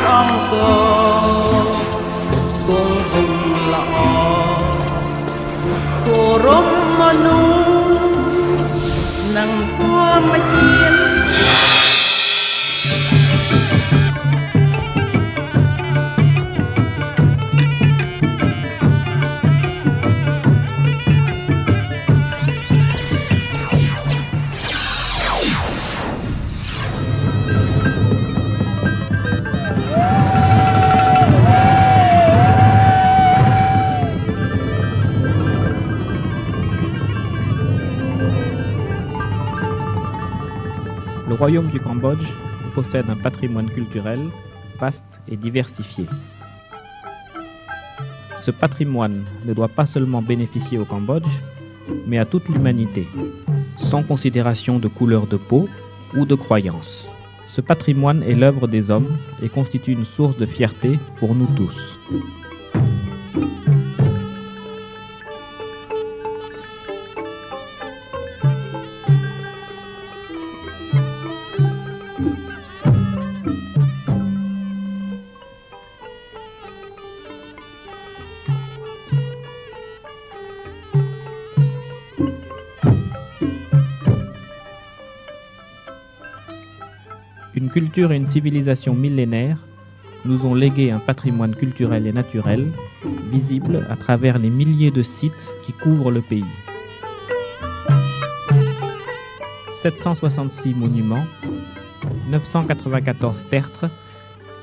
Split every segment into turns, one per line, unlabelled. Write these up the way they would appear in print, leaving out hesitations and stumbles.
តអង្គរគង់ហុំល្អគោរពមនុស្សនិងធម្មជាតិ
Le royaume du Cambodge possède un patrimoine culturel vaste et diversifié. Ce patrimoine ne doit pas seulement bénéficier au Cambodge, mais à toute l'humanité, sans considération de couleur de peau ou de croyance. Ce patrimoine est l'œuvre des hommes et constitue une source de fierté pour nous tous. Une culture et une civilisation millénaires nous ont légué un patrimoine culturel et naturel visible à travers les milliers de sites qui couvrent le pays. 766 monuments, 994 tertres,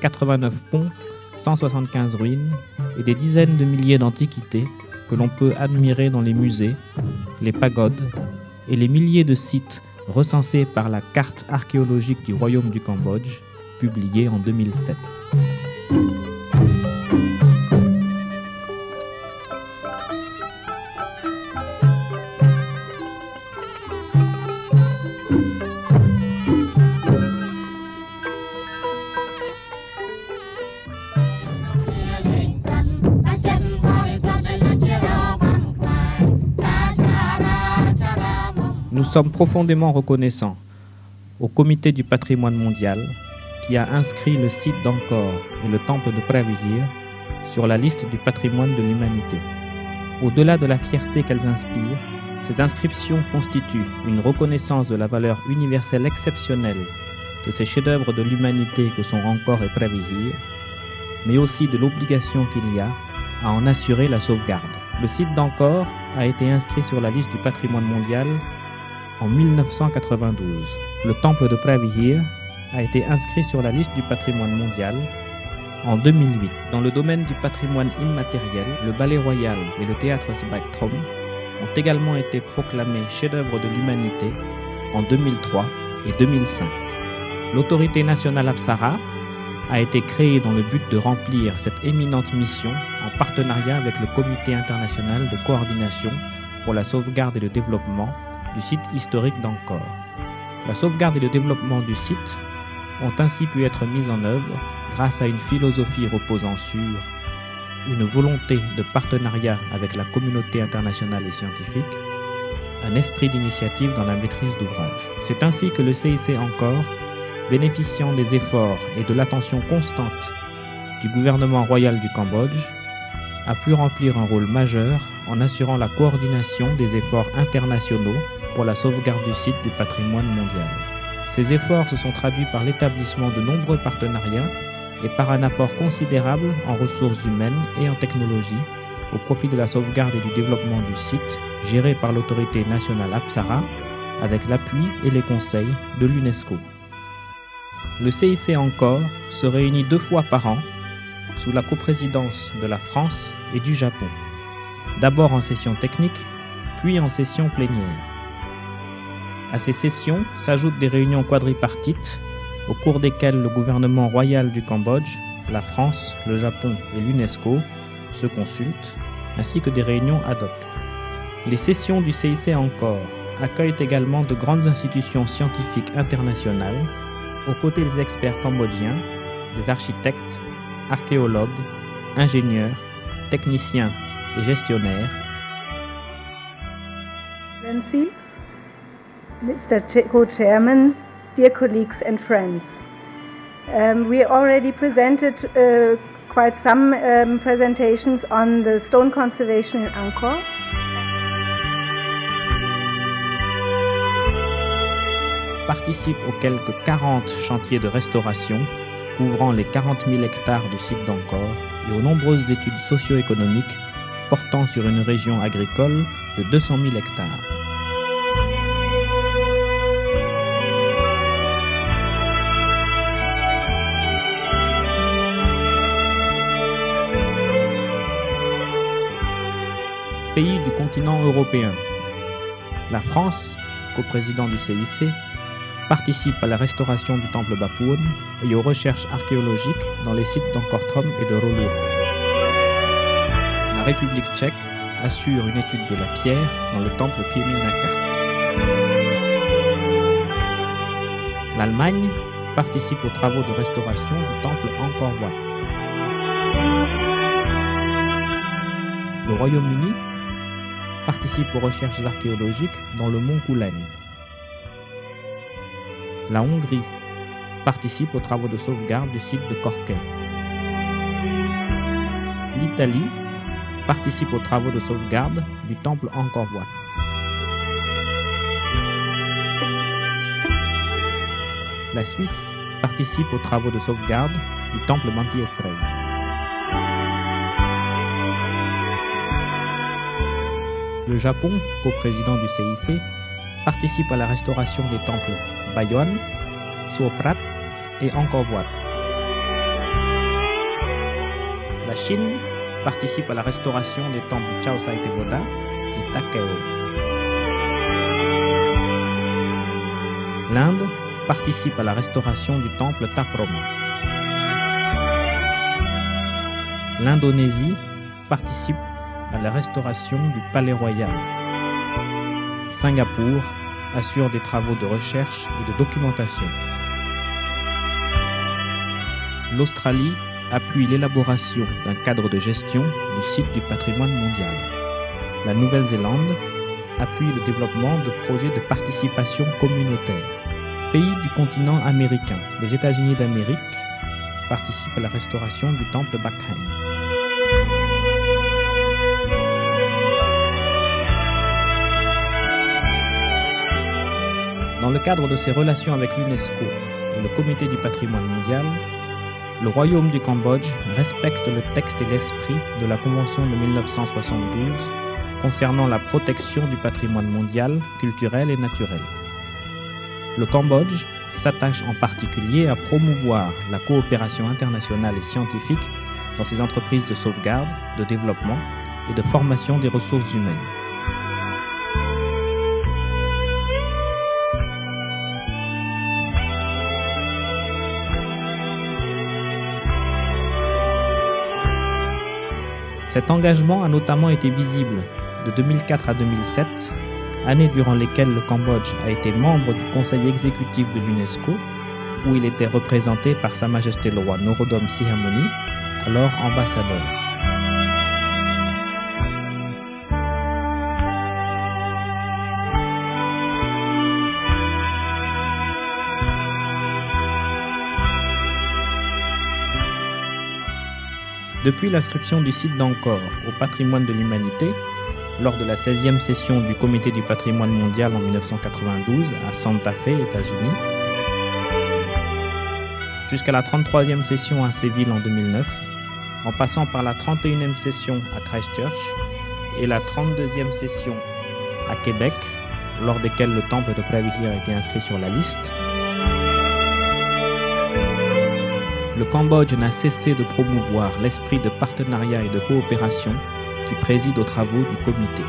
89 ponts, 175 ruines et des dizaines de milliers d'antiquités que l'on peut admirer dans les musées, les pagodes et les milliers de sites recensés par la carte archéologique du Royaume du Cambodge, publiée en 2007. Nous sommes profondément reconnaissants au Comité du patrimoine mondial qui a inscrit le site d'Angkor et le temple de Pravihir sur la liste du patrimoine de l'humanité. Au-delà de la fierté qu'elles inspirent, ces inscriptions constituent une reconnaissance de la valeur universelle exceptionnelle de ces chefs-d'œuvre de l'humanité que sont Angkor et Pravihir, mais aussi de l'obligation qu'il y a à en assurer la sauvegarde. Le site d'Angkor a été inscrit sur la liste du patrimoine mondial en 1992. Le temple de Pravihir a été inscrit sur la liste du patrimoine mondial en 2008. Dans le domaine du patrimoine immatériel, le Ballet Royal et le Théâtre Spectrum ont également été proclamés chefs-d'œuvre de l'humanité en 2003 et 2005. L'autorité nationale Apsara a été créée dans le but de remplir cette éminente mission en partenariat avec le Comité international de coordination pour la sauvegarde et le développement du site historique d'Angkor. La sauvegarde et le développement du site ont ainsi pu être mis en œuvre grâce à une philosophie reposant sur une volonté de partenariat avec la communauté internationale et scientifique, un esprit d'initiative dans la maîtrise d'ouvrage. C'est ainsi que le CIC Angkor, bénéficiant des efforts et de l'attention constante du gouvernement royal du Cambodge, a pu remplir un rôle majeur en assurant la coordination des efforts internationaux pour la sauvegarde du site du patrimoine mondial. Ces efforts se sont traduits par l'établissement de nombreux partenariats et par un apport considérable en ressources humaines et en technologie au profit de la sauvegarde et du développement du site géré par l'autorité nationale Apsara avec l'appui et les conseils de l'UNESCO. Le CIC Angkor se réunit 2 fois par an sous la coprésidence de la France et du Japon, d'abord en session technique, puis en session plénière. À ces sessions s'ajoutent des réunions quadripartites au cours desquelles le gouvernement royal du Cambodge, la France, le Japon et l'UNESCO se consultent, ainsi que des réunions ad hoc. Les sessions du CIC Angkor accueillent également de grandes institutions scientifiques internationales, aux côtés des experts cambodgiens, des architectes, archéologues, ingénieurs, techniciens et gestionnaires.
Mr. Co-Chairman, dear colleagues and friends, We already presented quite some presentations on the stone conservation in Angkor.
Participe aux quelques 40 chantiers de restauration couvrant les 40 000 hectares du site d'Angkor et aux nombreuses études socio-économiques portant sur une région agricole de 200 000 hectares. Pays du continent européen. La France, coprésident du CIC, participe à la restauration du temple Baphuon et aux recherches archéologiques dans les sites d'Angkor Thom et de Rolur. La République tchèque assure une étude de la pierre dans le temple Pirminaka. L'Allemagne participe aux travaux de restauration du temple Angkor Wat. Le Royaume-Uni participe aux recherches archéologiques dans le mont Koulen. La Hongrie participe aux travaux de sauvegarde du site de Korken. L'Italie participe aux travaux de sauvegarde du temple Angkor Wat. La Suisse participe aux travaux de sauvegarde du temple Manti Esrei. Le Japon, coprésident du CIC, participe à la restauration des temples Bayon, Suo Prat et Angkor Wat. La Chine participe à la restauration des temples Chao Sai Teboda et Takeo. L'Inde participe à la restauration du temple Taprom. L'Indonésie participe à la restauration du palais royal. Singapour assure des travaux de recherche et de documentation. L'Australie appuie l'élaboration d'un cadre de gestion du site du patrimoine mondial. La Nouvelle-Zélande appuie le développement de projets de participation communautaire. Pays du continent américain, les États-Unis d'Amérique participent à la restauration du temple Bakhain. Dans le cadre de ses relations avec l'UNESCO et le Comité du patrimoine mondial, le Royaume du Cambodge respecte le texte et l'esprit de la Convention de 1972 concernant la protection du patrimoine mondial, culturel et naturel. Le Cambodge s'attache en particulier à promouvoir la coopération internationale et scientifique dans ses entreprises de sauvegarde, de développement et de formation des ressources humaines. Cet engagement a notamment été visible de 2004 à 2007, année durant lesquelles le Cambodge a été membre du conseil exécutif de l'UNESCO, où il était représenté par Sa Majesté le roi Norodom Sihamoni, alors ambassadeur. Depuis l'inscription du site d'Angkor au patrimoine de l'humanité, lors de la 16e session du Comité du patrimoine mondial en 1992 à Santa Fe, États-Unis, jusqu'à la 33e session à Séville en 2009, en passant par la 31e session à Christchurch et la 32e session à Québec, lors desquelles le temple de Pravihir a été inscrit sur la liste, le Cambodge n'a cessé de promouvoir l'esprit de partenariat et de coopération qui préside aux travaux du comité.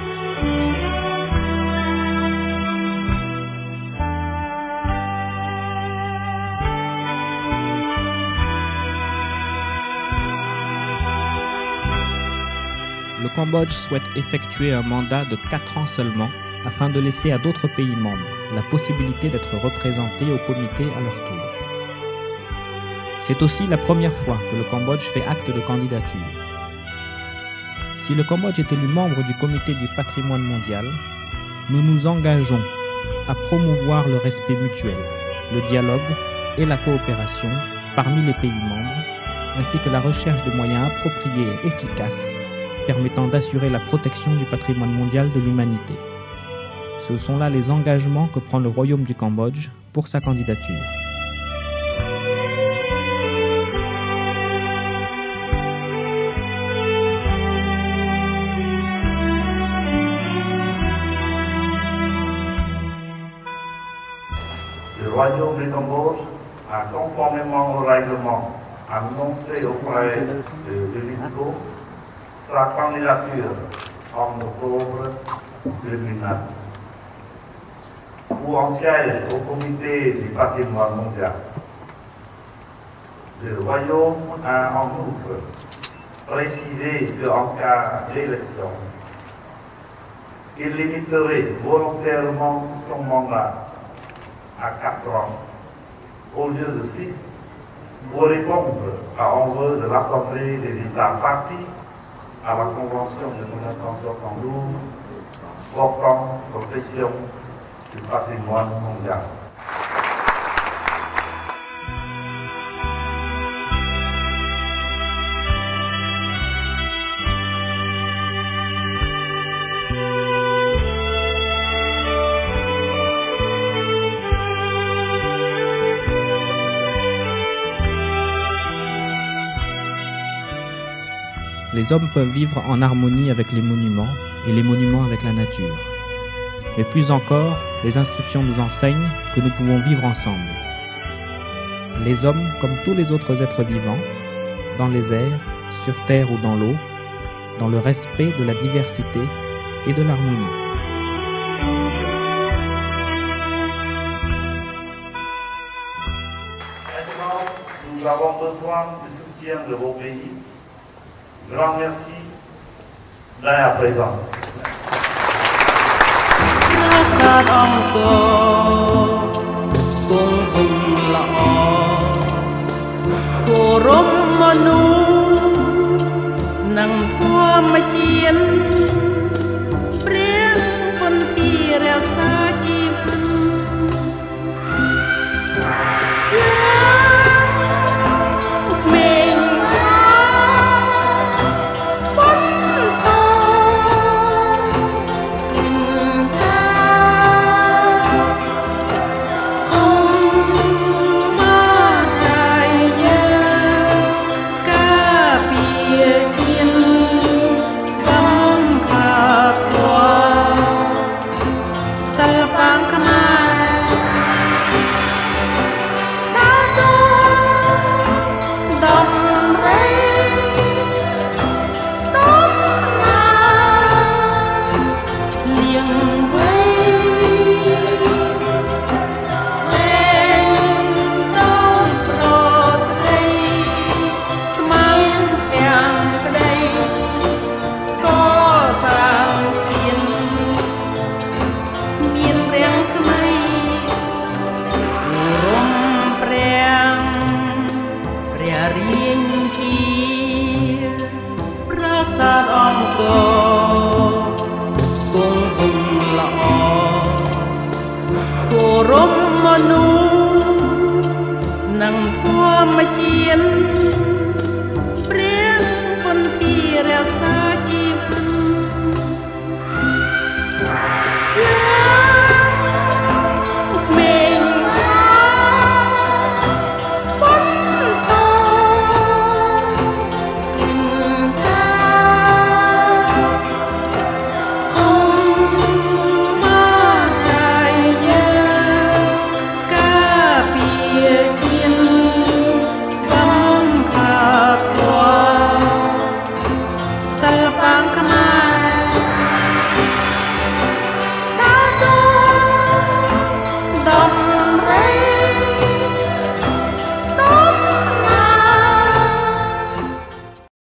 Le Cambodge souhaite effectuer un mandat de 4 ans seulement afin de laisser à d'autres pays membres la possibilité d'être représentés au comité à leur tour. C'est aussi la première fois que le Cambodge fait acte de candidature. Si le Cambodge est élu membre du Comité du patrimoine mondial, nous nous engageons à promouvoir le respect mutuel, le dialogue et la coopération parmi les pays membres, ainsi que la recherche de moyens appropriés et efficaces permettant d'assurer la protection du patrimoine mondial de l'humanité. Ce sont là les engagements que prend le Royaume du Cambodge pour sa candidature.
Le Royaume du Cambodge a, conformément au règlement annoncé auprès de l'UNESCO, sa candidature en octobre 2009, où en siège au comité du patrimoine mondial. Le Royaume a en outre précisé qu'en cas d'élection, il limiterait volontairement son mandat à 4 ans au lieu de 6 pour répondre à enjeu de l'Assemblée des États partis à la Convention de 1972 portant protection du patrimoine mondial.
Les hommes peuvent vivre en harmonie avec les monuments et les monuments avec la nature. Mais plus encore, les inscriptions nous enseignent que nous pouvons vivre ensemble. Les hommes, comme tous les autres êtres vivants, dans les airs, sur terre ou dans l'eau, dans le respect de la diversité et de l'harmonie.
Maintenant, nous avons besoin du soutien de vos pays. Grand merci d'un à présent.
សាទអង្គគង់រំល្អគោរពមនុស្ស